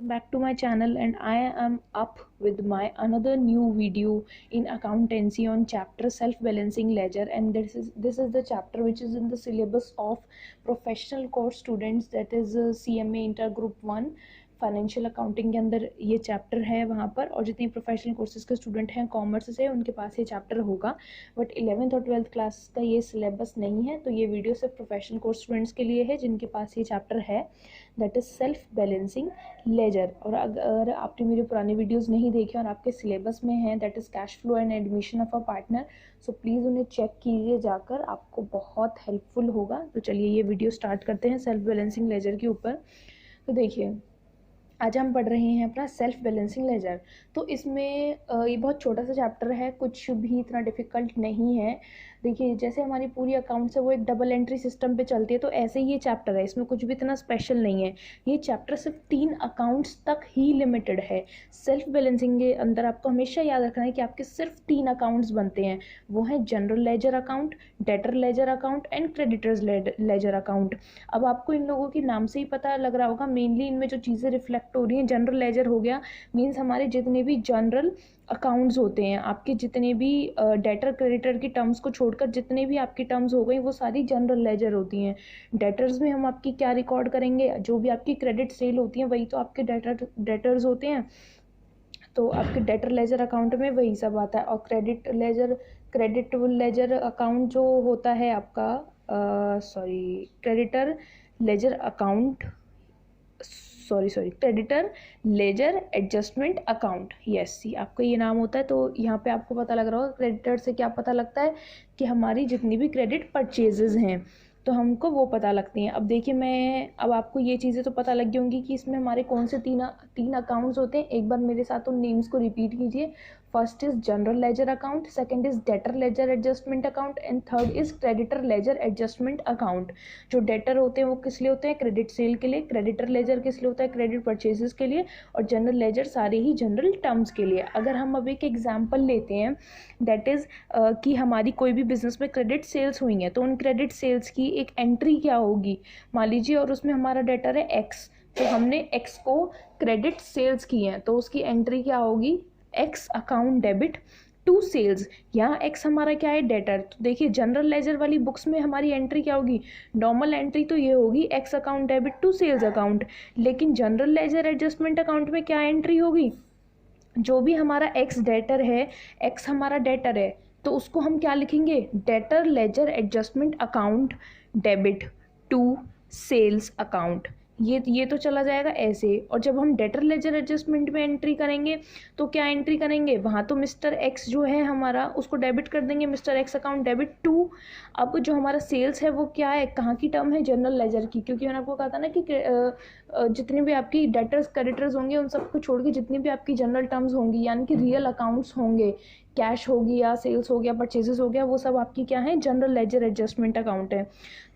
back to my channel, and I am up with my another new video in accountancy on chapter self balancing ledger. And this is the chapter which is in the syllabus of professional course students, that is CMA Inter Group 1 financial accounting के अंदर ये chapter है वहाँ पर। और जितने professional courses के student हैं कॉमर्स से, उनके पास ये चैप्टर होगा, बट 11th और 12th क्लास का ये सिलेबस नहीं है। तो ये वीडियो सिर्फ प्रोफेशनल कोर्स स्टूडेंट्स के लिए है जिनके पास ये चैप्टर है, that is self balancing ledger. और अगर आपने मेरे पुराने वीडियोज़ नहीं देखे और आपके सिलेबस में हैं, that is cash flow and admission of a partner, so please उन्हें चेक कीजिए जाकर, आपको बहुत हेल्पफुल होगा। तो चलिए ये वीडियो स्टार्ट करते हैं सेल्फ बैलेंसिंग लेजर के ऊपर। तो देखिए, आज हम पढ़ रहे हैं अपना सेल्फ बैलेंसिंग लेजर। तो इसमें ये बहुत छोटा सा चैप्टर है, कुछ भी इतना डिफ़िकल्ट नहीं है। देखिए, जैसे हमारी पूरी अकाउंट्स है वो एक डबल एंट्री सिस्टम पे चलती है, तो ऐसे ही ये चैप्टर है, इसमें कुछ भी इतना स्पेशल नहीं है। ये चैप्टर सिर्फ 3 अकाउंट्स तक ही लिमिटेड है। सेल्फ बैलेंसिंग के अंदर आपको हमेशा याद रखना है कि आपके सिर्फ 3 अकाउंट्स बनते हैं, वो हैं general ledger account, debtor ledger account and creditors ledger account. अब आपको इन लोगों के नाम से ही पता लग रहा होगा, मेनली इनमें जो चीज़ें रिफ्लेक्ट हो रही हैं, जनरल लेजर हो गया मीन्स हमारे जितने भी जनरल अकाउंट्स होते हैं, आपके जितने भी डेटर क्रेडिटर की टर्म्स को छोड़कर जितने भी आपकी टर्म्स हो गई वो सारी जनरल लेजर होती हैं। डेटर्स में हम आपकी क्या रिकॉर्ड करेंगे, जो भी आपकी क्रेडिट सेल होती हैं वही तो आपके डेटर्स होते हैं, तो आपके डेटर लेजर अकाउंट में वही सब आता है। और क्रेडिट लेजर अकाउंट जो होता है आपका, creditor ledger account, creditor ledger adjustment account, yes, आपका ये नाम होता है। तो यहाँ पे आपको पता लग रहा होगा क्रेडिटर से क्या पता लगता है कि हमारी जितनी भी क्रेडिट परचेजेस हैं तो हमको वो पता लगती हैं। अब देखिए, अब आपको ये चीज़ें तो पता लग गई होंगी कि इसमें हमारे कौन से तीन अकाउंट्स होते हैं। एक बार मेरे साथ उन नेम्स को रिपीट कीजिए। First is general ledger account, second is debtor ledger adjustment account and third is creditor ledger adjustment account. जो डेटर होते हैं वो किस लिए होते हैं, क्रेडिट सेल के लिए। क्रेडिटर लेजर किस लिए होता है, क्रेडिट परचेजेस के लिए। और जनरल लेजर सारे ही जनरल टर्म्स के लिए। अगर हम अब एक एग्जाम्पल लेते हैं, दैट इज़ कि हमारी कोई भी बिजनेस में क्रेडिट सेल्स हुई हैं, तो उन क्रेडिट सेल्स की एक एंट्री क्या होगी, मान लीजिए, और उसमें हमारा डेटर है एक्स, तो हमने एक्स को क्रेडिट सेल्स की हैं, तो उसकी एंट्री क्या होगी, X account debit to sales. यहाँ एक्स हमारा क्या है, डेटर। तो देखिए, जनरल लेजर वाली बुक्स में हमारी एंट्री क्या होगी, नॉर्मल एंट्री तो ये होगी X account debit to sales account. लेकिन जनरल लेजर एडजस्टमेंट अकाउंट में क्या एंट्री होगी, जो भी हमारा एक्स डेटर है, एक्स हमारा डेटर है, तो उसको हम क्या लिखेंगे, debtor ledger adjustment account debit to sales account. ये तो चला जाएगा ऐसे। और जब हम डेटर लेजर एडजस्टमेंट में एंट्री करेंगे तो क्या एंट्री करेंगे, वहाँ तो मिस्टर एक्स जो है हमारा, उसको डेबिट कर देंगे, mister X account debit to. अब जो हमारा सेल्स है वो क्या है, कहाँ की टर्म है, जनरल लेजर की, क्योंकि मैंने आपको कहा था ना कि जितने भी आपकी डेटर्स क्रेडिटर्स होंगे उन सबको छोड़ के जितनी भी आपकी जनरल टर्म्स होंगी, यानी कि रियल अकाउंट्स होंगे, कैश हो गया, सेल्स हो गया, परचेजेस हो गया, वो सब आपकी क्या है, जनरल लेजर एडजस्टमेंट अकाउंट है।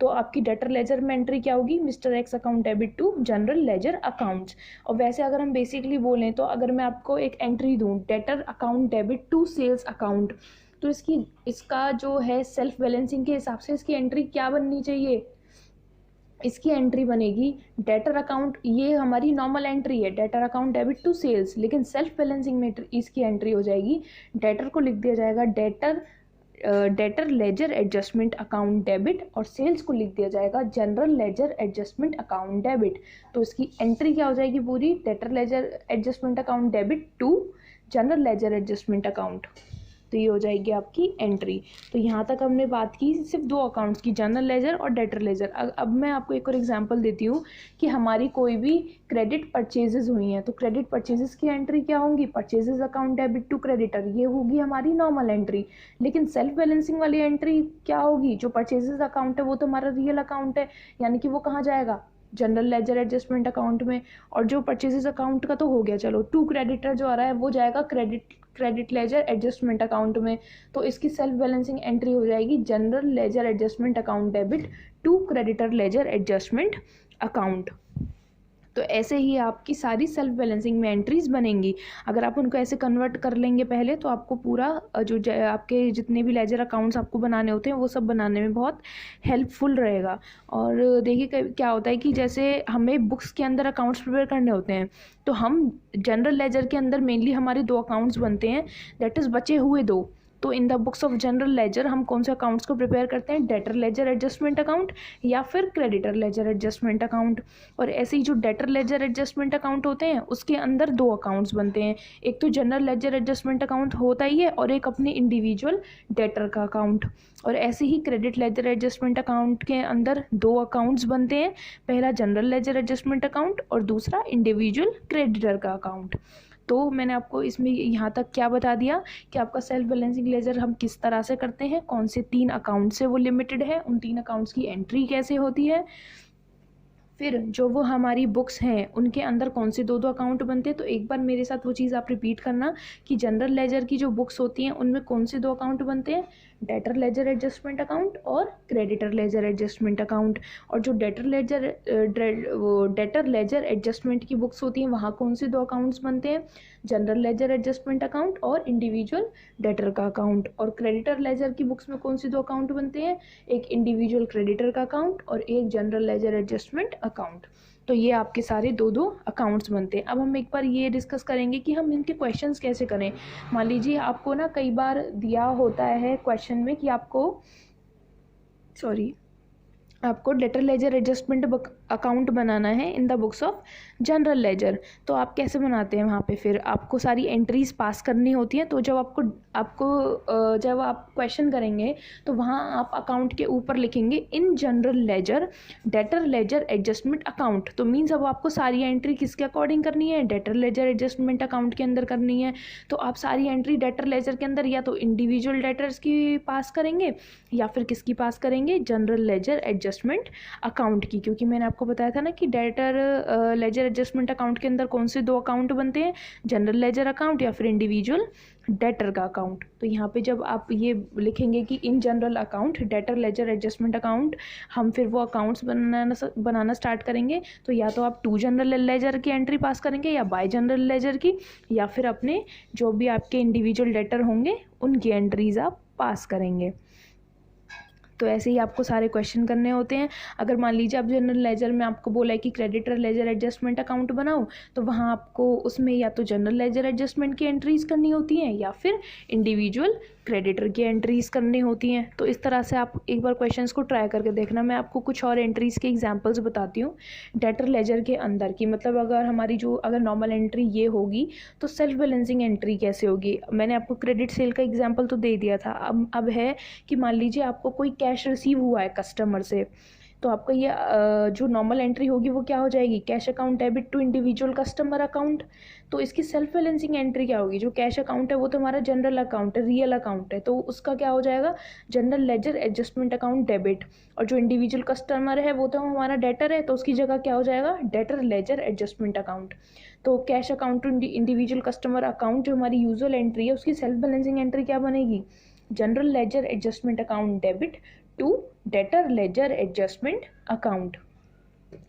तो आपकी डेटर लेजर में एंट्री क्या होगी, mister X account debit to general ledger accounts. और वैसे अगर हम बेसिकली बोलें तो अगर मैं आपको एक एंट्री दूँ, debtor account debit to sales account, तो इसका जो है सेल्फ बैलेंसिंग के हिसाब से इसकी एंट्री क्या बननी चाहिए, इसकी एंट्री बनेगी डेटर अकाउंट, ये हमारी नॉर्मल एंट्री है, debtor account debit to sales. लेकिन सेल्फ बैलेंसिंग में इसकी एंट्री हो जाएगी, डेटर को लिख दिया जाएगा debtor ledger adjustment account debit, और सेल्स को लिख दिया जाएगा general ledger adjustment account debit. तो इसकी एंट्री क्या हो जाएगी पूरी, debtor ledger adjustment account debit to general ledger adjustment account. तो ये हो जाएगी आपकी एंट्री। तो यहाँ तक हमने बात की सिर्फ 2 अकाउंट्स की, जनरल लेजर और डेटर लेजर। अब मैं आपको एक और एग्जांपल देती हूँ कि हमारी कोई भी क्रेडिट परचेजेस हुई हैं, तो क्रेडिट परचेजेस की एंट्री क्या होंगी, purchases account debit to creditor, ये होगी हमारी नॉर्मल एंट्री। लेकिन सेल्फ बैलेंसिंग वाली एंट्री क्या होगी, जो परचेजेस अकाउंट है वो तो हमारा रियल अकाउंट है, यानी कि वो कहाँ जाएगा, जनरल लेजर एडजस्टमेंट अकाउंट में। और जो परचेजेस अकाउंट का तो हो गया, चलो, टू क्रेडिटर जो आ रहा है वो जाएगा क्रेडिट लेजर एडजस्टमेंट अकाउंट में। तो इसकी सेल्फ बैलेंसिंग एंट्री हो जाएगी general ledger adjustment account debit to creditor ledger adjustment account. तो ऐसे ही आपकी सारी सेल्फ बैलेंसिंग में एंट्रीज बनेंगी। अगर आप उनको ऐसे कन्वर्ट कर लेंगे पहले, तो आपको पूरा आपके जितने भी लेजर अकाउंट्स आपको बनाने होते हैं वो सब बनाने में बहुत हेल्पफुल रहेगा। और देखिए क्या होता है कि जैसे हमें बुक्स के अंदर अकाउंट्स प्रिपेयर करने होते हैं, तो हम जनरल लेजर के अंदर मेनली हमारे 2 अकाउंट्स बनते हैं, दैट इज़ बचे हुए 2। तो in the books of general ledger हम कौन से अकाउंट्स को प्रिपेयर करते हैं, डेटर लेजर एडजस्टमेंट अकाउंट या फिर क्रेडिटर लेजर एडजस्टमेंट अकाउंट। और ऐसे ही जो डेटर लेजर एडजस्टमेंट अकाउंट होते हैं उसके अंदर 2 अकाउंट्स बनते हैं, एक तो जनरल लेजर एडजस्टमेंट अकाउंट होता ही है और एक अपने इंडिविजुअल डेटर का अकाउंट। और ऐसे ही क्रेडिट लेजर एडजस्टमेंट अकाउंट के अंदर 2 अकाउंट्स बनते हैं, पहला जनरल लेजर एडजस्टमेंट अकाउंट और दूसरा इंडिविजुअल क्रेडिटर का अकाउंट। तो मैंने आपको इसमें यहाँ तक क्या बता दिया कि आपका सेल्फ बैलेंसिंग लेजर हम किस तरह से करते हैं, कौन से 3 अकाउंट से वो लिमिटेड है, उन 3 अकाउंट्स की एंट्री कैसे होती है, फिर जो वो हमारी बुक्स हैं उनके अंदर कौन से 2 अकाउंट बनते हैं। तो एक बार मेरे साथ वो चीज़ आप रिपीट करना कि जनरल लेजर की जो बुक्स होती हैं उनमें कौन से 2 अकाउंट बनते हैं, डेटर लेजर एडजस्टमेंट अकाउंट और क्रेडिटर लेजर एडजस्टमेंट अकाउंट। और जो डेटर लेजर एडजस्टमेंट की बुक्स होती हैं वहाँ कौन से 2 अकाउंट्स बनते हैं, जनरल लेजर एडजस्टमेंट अकाउंट और इंडिविजुअल डेटर का अकाउंट। और क्रेडिटर लेजर की बुक्स में कौन से 2 अकाउंट बनते हैं, एक इंडिविजुअल क्रेडिटर का अकाउंट और एक जनरल लेजर एडजस्टमेंट अकाउंट। तो ये आपके सारे 2 अकाउंट्स बनते हैं। अब हम एक बार ये डिस्कस करेंगे कि हम इनके क्वेश्चंस कैसे करें। मान लीजिए आपको ना कई बार दिया होता है क्वेश्चन में कि आपको डेटर लेजर एडजस्टमेंट अकाउंट बनाना है in the books of general ledger. तो आप कैसे बनाते हैं, वहाँ पे फिर आपको सारी एंट्रीज पास करनी होती हैं। तो जब जब आप क्वेश्चन करेंगे तो वहाँ आप अकाउंट के ऊपर लिखेंगे in general ledger debtor ledger adjustment account. तो मीन्स अब आपको सारी एंट्री किसके अकॉर्डिंग करनी है, डेटर लेजर एडजस्टमेंट अकाउंट के अंदर करनी है। तो आप सारी एंट्री डेटर लेजर के अंदर या तो इंडिविजुअल डेटर्स की पास करेंगे या फिर किसकी पास करेंगे, जनरल लेजर एडजस्टमेंट अकाउंट की। क्योंकि मैंने आपको बताया था ना कि डेटर लेजर एडजस्टमेंट अकाउंट के अंदर कौन से 2 अकाउंट बनते हैं, जनरल लेजर अकाउंट या फिर इंडिविजुअल डेटर का अकाउंट। तो यहाँ पे जब आप ये लिखेंगे कि in general account debtor ledger adjustment account, हम फिर वो अकाउंट्स बनाना स्टार्ट करेंगे। तो या तो आप 2 जनरल लेजर की एंट्री पास करेंगे या बाय जनरल लेजर की, या फिर अपने जो भी आपके इंडिविजुअल डेटर होंगे उनकी एंट्रीज आप पास करेंगे। तो ऐसे ही आपको सारे क्वेश्चन करने होते हैं। अगर मान लीजिए आप जनरल लेजर में आपको बोला है कि क्रेडिटर लेजर एडजस्टमेंट अकाउंट बनाओ, तो वहाँ आपको उसमें या तो जनरल लेजर एडजस्टमेंट की एंट्रीज करनी होती हैं या फिर इंडिविजुअल क्रेडिटर की एंट्रीज करनी होती हैं। तो इस तरह से आप एक बार क्वेश्चंस को ट्राई करके देखना। मैं आपको कुछ और एंट्रीज के एग्जांपल्स बताती हूँ डेटर लेजर के अंदर की। मतलब अगर नॉर्मल एंट्री ये होगी तो सेल्फ बैलेंसिंग एंट्री कैसे होगी। मैंने आपको क्रेडिट सेल का एग्जाम्पल तो दे दिया था। अब है कि मान लीजिए आपको कोई कैश रिसीव हुआ है कस्टमर से, तो आपका ये जो नॉर्मल एंट्री होगी वो क्या हो जाएगी, cash account debit to individual customer account. तो इसकी सेल्फ बैलेंसिंग एंट्री क्या होगी, जो कैश अकाउंट है वो तो हमारा जनरल अकाउंट है, रियल अकाउंट है, तो उसका क्या हो जाएगा, general ledger adjustment account debit. और जो इंडिविजुअल कस्टमर है वो तो हमारा डेटर है, तो उसकी जगह क्या हो जाएगा, डेटर लेजर एडजस्टमेंट अकाउंट। तो cash account to individual customer account जो हमारी यूजुअल एंट्री है उसकी सेल्फ बैलेंसिंग एंट्री क्या बनेगी, general ledger adjustment account debit to debtor ledger adjustment account.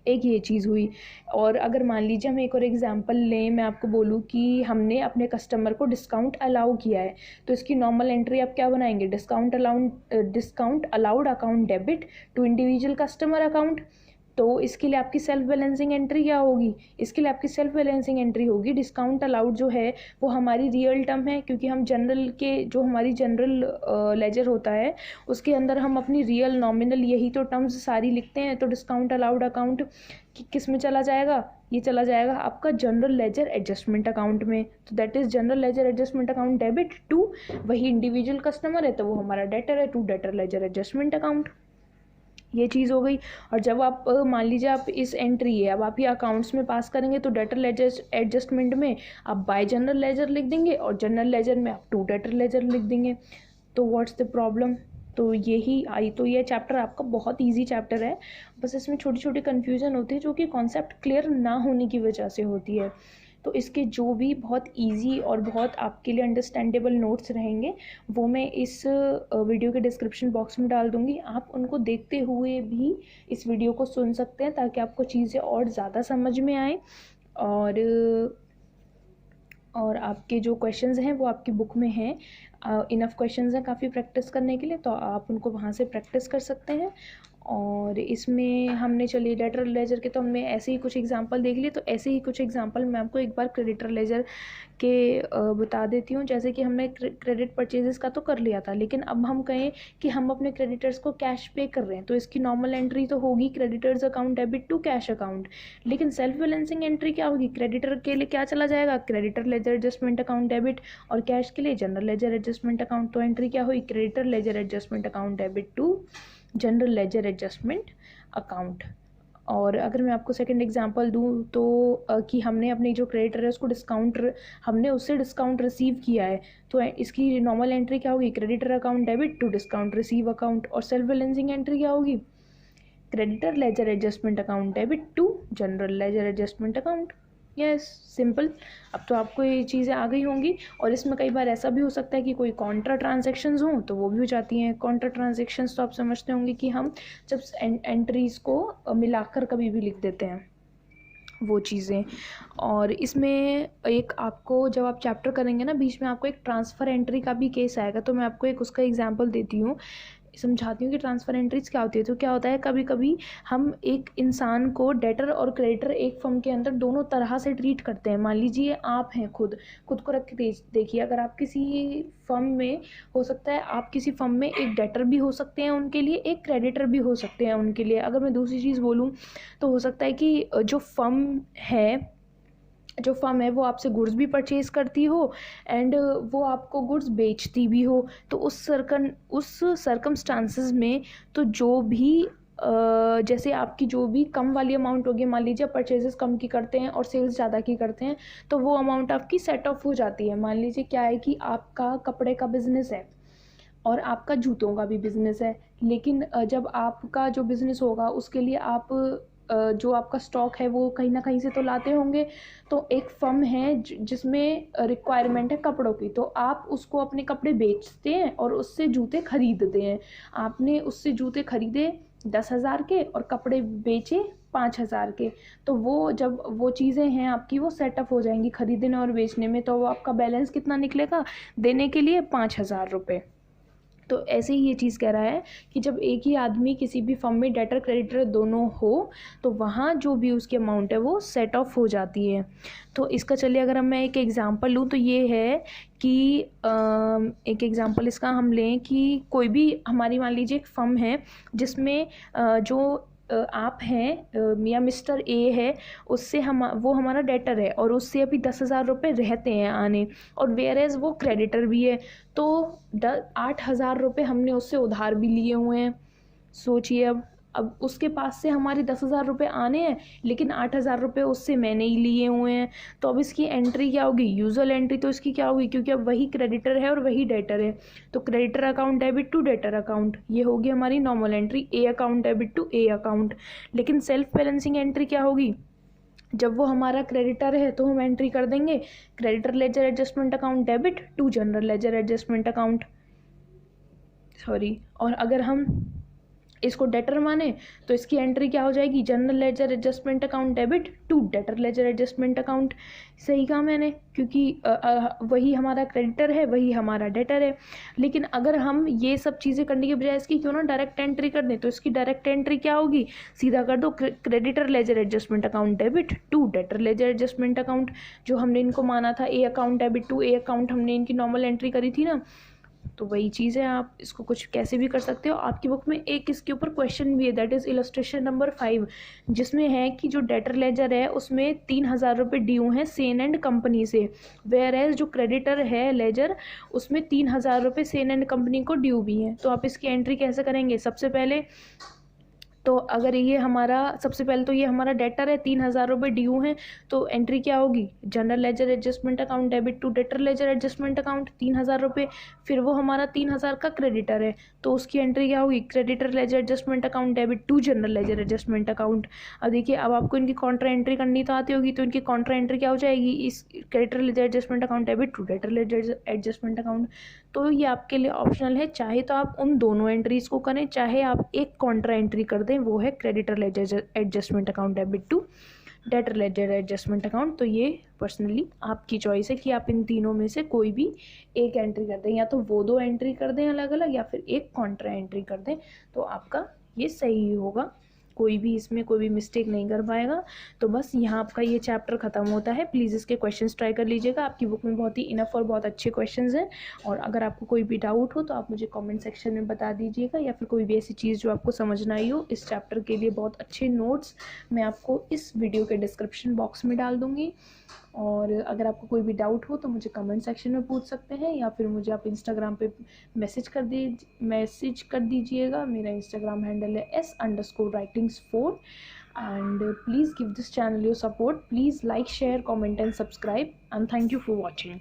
एक ये चीज़ हुई। और अगर मान लीजिए हम एक और एग्जांपल लें, मैं आपको बोलूँ कि हमने अपने कस्टमर को डिस्काउंट अलाउ किया है, तो इसकी नॉर्मल एंट्री आप क्या बनाएंगे, discount allowed account debit to individual customer account. तो इसके लिए आपकी सेल्फ बैलेंसिंग एंट्री क्या होगी, इसके लिए आपकी सेल्फ बैलेंसिंग एंट्री होगी डिस्काउंट अलाउड जो है वो हमारी रियल टर्म है, क्योंकि हम जनरल के जो हमारी जनरल लेजर होता है उसके अंदर हम अपनी रियल नॉमिनल यही तो टर्म्स सारी लिखते हैं। तो डिस्काउंट अलाउड अकाउंट किस में चला जाएगा, ये चला जाएगा आपका जनरल लेजर एडजस्टमेंट अकाउंट में। तो that is general ledger adjustment account debit to, वही इंडिविजुअल कस्टमर है तो वो हमारा डेटर है, to debtor ledger adjustment account. ये चीज़ हो गई। और जब आप मान लीजिए आप इस एंट्री है, अब आप ये अकाउंट्स में पास करेंगे तो डेटर लेजर एडजस्टमेंट में आप बाय जनरल लेजर लिख देंगे और जनरल लेजर में आप टू डेटर लेजर लिख देंगे। तो व्हाट्स द प्रॉब्लम। तो यही आई। तो ये चैप्टर आपका बहुत इजी चैप्टर है, बस इसमें छोटी छोटी कन्फ्यूजन होती है जो कि कॉन्सेप्ट क्लियर ना होने की वजह से होती है। तो इसके जो भी बहुत इजी और बहुत आपके लिए अंडरस्टैंडेबल नोट्स रहेंगे वो मैं इस वीडियो के डिस्क्रिप्शन बॉक्स में डाल दूँगी। आप उनको देखते हुए भी इस वीडियो को सुन सकते हैं ताकि आपको चीज़ें और ज़्यादा समझ में आएँ। और आपके जो क्वेश्चंस हैं वो आपकी बुक में हैं, इनफ क्वेश्चंस हैं काफ़ी प्रैक्टिस करने के लिए, तो आप उनको वहाँ से प्रैक्टिस कर सकते हैं। और इसमें हमने चलिए डेटर लेजर के तो हमने ऐसे ही कुछ एग्जांपल देख लिए, तो ऐसे ही कुछ एग्जांपल मैं आपको एक बार क्रेडिटर लेजर के बता देती हूँ। जैसे कि हमने क्रेडिट परचेजेस का तो कर लिया था, लेकिन अब हम कहें कि हम अपने क्रेडिटर्स को कैश पे कर रहे हैं, तो इसकी नॉर्मल एंट्री तो होगी creditors account debit to cash account. लेकिन सेल्फ बैलेंसिंग एंट्री क्या होगी? क्रेडिटर के लिए क्या चला जाएगा? Creditor ledger adjustment account debit, और कैश के लिए जनरल लेजर एडजस्टमेंट अकाउंट। तो एंट्री क्या हुई? Creditor ledger adjustment account debit to general ledger adjustment account. और अगर मैं आपको सेकंड एग्जांपल दूं तो कि हमने अपनी जो क्रेडिटर है उसको हमने उससे डिस्काउंट रिसीव किया है, तो इसकी नॉर्मल एंट्री क्या होगी? Creditor account debit to discount receive account. और सेल्फ बैलेंसिंग एंट्री क्या होगी? Creditor ledger adjustment account debit to general ledger adjustment account. Yes, simple. अब तो आपको ये चीज़ें आ गई होंगी। और इसमें कई बार ऐसा भी हो सकता है कि कोई कॉन्ट्रा ट्रांजेक्शन्स हों तो वो भी हो जाती हैं। कॉन्ट्रा ट्रांजेक्शन्स तो आप समझते होंगे कि हम जब एंट्रीज़ को मिलाकर कभी भी लिख देते हैं वो चीज़ें। और इसमें एक आपको जब आप चैप्टर करेंगे ना, बीच में आपको एक ट्रांसफ़र एंट्री का भी केस आएगा, तो मैं आपको एक उसका एग्जांपल देती हूँ, समझाती हूँ कि ट्रांसफ़र एंट्रीज क्या होती है। तो क्या होता है, कभी कभी हम एक इंसान को डेटर और क्रेडिटर एक फर्म के अंदर दोनों तरह से ट्रीट करते हैं। मान लीजिए आप हैं खुद को रख के देखिए, अगर आप किसी फर्म में, हो सकता है आप किसी फर्म में एक डेटर भी हो सकते हैं उनके लिए, एक क्रेडिटर भी हो सकते हैं उनके लिए। अगर मैं दूसरी चीज़ बोलूँ तो हो सकता है कि जो फर्म है वो आपसे गुड्स भी परचेज़ करती हो एंड वो आपको गुड्स बेचती भी हो। तो उस सर्कमस्टांसेस में तो जो भी जैसे आपकी जो भी कम वाली अमाउंट होगी, मान लीजिए परचेजेस कम की करते हैं और सेल्स ज़्यादा की करते हैं, तो वो अमाउंट आपकी सेट ऑफ हो जाती है। मान लीजिए क्या है कि आपका कपड़े का बिज़नेस है और आपका जूतों का भी बिज़नेस है, लेकिन जब आपका जो बिज़नेस होगा उसके लिए आप जो आपका स्टॉक है वो कहीं ना कहीं से तो लाते होंगे। तो एक फर्म है जिसमें रिक्वायरमेंट है कपड़ों की, तो आप उसको अपने कपड़े बेचते हैं और उससे जूते खरीदते हैं। आपने उससे जूते खरीदे 10,000 के और कपड़े बेचे 5,000 के, तो वो जब वो चीज़ें हैं आपकी वो सेटअप हो जाएंगी खरीदने और बेचने में, तो वो आपका बैलेंस कितना निकलेगा देने के लिए? 5,000 रुपये। तो ऐसे ही ये चीज़ कह रहा है कि जब एक ही आदमी किसी भी फर्म में डेटर क्रेडिटर दोनों हो तो वहाँ जो भी उसकी अमाउंट है वो सेट ऑफ हो जाती है। तो इसका चलिए अगर मैं एक एग्ज़ाम्पल लूँ तो ये है कि एक एग्ज़ाम्पल इसका हम लें कि कोई भी हमारी मान लीजिए एक फर्म है जिसमें जो आप हैं या मिस्टर ए है, उससे वो हमारा डेटर है और उससे अभी 10,000 रुपये रहते हैं आने, और वेयर एज वो क्रेडिटर भी है। तो 8,000 रुपये हमने उससे उधार भी लिए हुए हैं। सोचिए अब उसके पास से हमारे 10,000 रुपये आने हैं, लेकिन 8,000 रुपये उससे मैंने ही लिए हुए हैं। तो अब इसकी एंट्री क्या होगी? यूजुअल एंट्री तो इसकी क्या होगी, क्योंकि अब वही क्रेडिटर है और वही डेटर है, तो creditor account debit to debtor account, ये होगी हमारी normal entry, A account debit to A account. लेकिन सेल्फ बैलेंसिंग एंट्री क्या होगी? जब वो हमारा क्रेडिटर है तो हम एंट्री कर देंगे creditor ledger adjustment account debit to general ledger adjustment account, sorry. और अगर हम इसको डेटर माने तो इसकी एंट्री क्या हो जाएगी? General ledger adjustment account debit to debtor ledger adjustment account. सही कहा मैंने, क्योंकि वही हमारा क्रेडिटर है वही हमारा डेटर है। लेकिन अगर हम ये सब चीज़ें करने के बजाय इसकी क्यों ना डायरेक्ट एंट्री कर दें, तो इसकी डायरेक्ट एंट्री क्या होगी? सीधा कर दो creditor ledger adjustment account debit to debtor ledger adjustment account. जो हमने इनको माना था A account debit to A account, हमने इनकी नॉर्मल एंट्री करी थी ना, तो वही चीज़ है। आप इसको कुछ कैसे भी कर सकते हो। आपकी बुक में एक इसके ऊपर क्वेश्चन भी है, दैट इज़ इलस्ट्रेशन नंबर 5, जिसमें है कि जो डेटर लेजर है उसमें 3,000 रुपये ड्यू हैं सेन एंड कंपनी से, वेयर एज जो क्रेडिटर है लेजर उसमें 3,000 रुपये सेन एंड कंपनी को ड्यू भी हैं। तो आप इसकी एंट्री कैसे करेंगे? सबसे पहले तो अगर ये हमारा सबसे पहले तो ये हमारा डेटर है, 3,000 रुपये ड्यू हैं, तो एंट्री क्या होगी, general ledger adjustment account debit to debtor ledger adjustment account 3,000 रुपये। फिर वो हमारा 3,000 का क्रेडिटर है, तो उसकी एंट्री क्या होगी, creditor ledger adjustment account debit to general ledger adjustment account. अब देखिए, अब आपको इनकी कॉन्ट्रा एंट्री करनी तो आती होगी, तो इनकी कॉन्ट्रा एंट्री क्या हो जाएगी, इस creditor ledger adjustment account debit to debtor ledger adjustment account. तो ये आपके लिए ऑप्शनल है, चाहे तो आप उन दोनों एंट्रीज को करें, चाहे आप एक कॉन्ट्रा एंट्री कर दें, वो है creditor ledger adjustment account debit to debtor ledger adjustment account. तो ये पर्सनली आपकी चॉइस है कि आप इन तीनों में से कोई भी एक एंट्री कर दें, या तो वो दो एंट्री कर दें अलग अलग, या फिर एक कॉन्ट्रा एंट्री कर दें, तो आपका ये सही होगा। कोई भी इसमें कोई भी मिस्टेक नहीं कर पाएगा। तो बस यहाँ आपका ये चैप्टर ख़त्म होता है। प्लीज़ इसके क्वेश्चंस ट्राई कर लीजिएगा, आपकी बुक में बहुत ही इनफ और बहुत अच्छे क्वेश्चंस हैं। और अगर आपको कोई भी डाउट हो तो आप मुझे कमेंट सेक्शन में बता दीजिएगा, या फिर कोई भी ऐसी चीज़ जो आपको समझ ना आई हो। इस चैप्टर के लिए बहुत अच्छे नोट्स मैं आपको इस वीडियो के डिस्क्रिप्शन बॉक्स में डाल दूँगी। और अगर आपको कोई भी डाउट हो तो मुझे कमेंट सेक्शन में पूछ सकते हैं, या फिर मुझे आप इंस्टाग्राम पे मैसेज कर दीजिएगा। मेरा इंस्टाग्राम हैंडल है s_writings4। and please give this channel your support. Please like, share, comment and subscribe, and thank you for watching.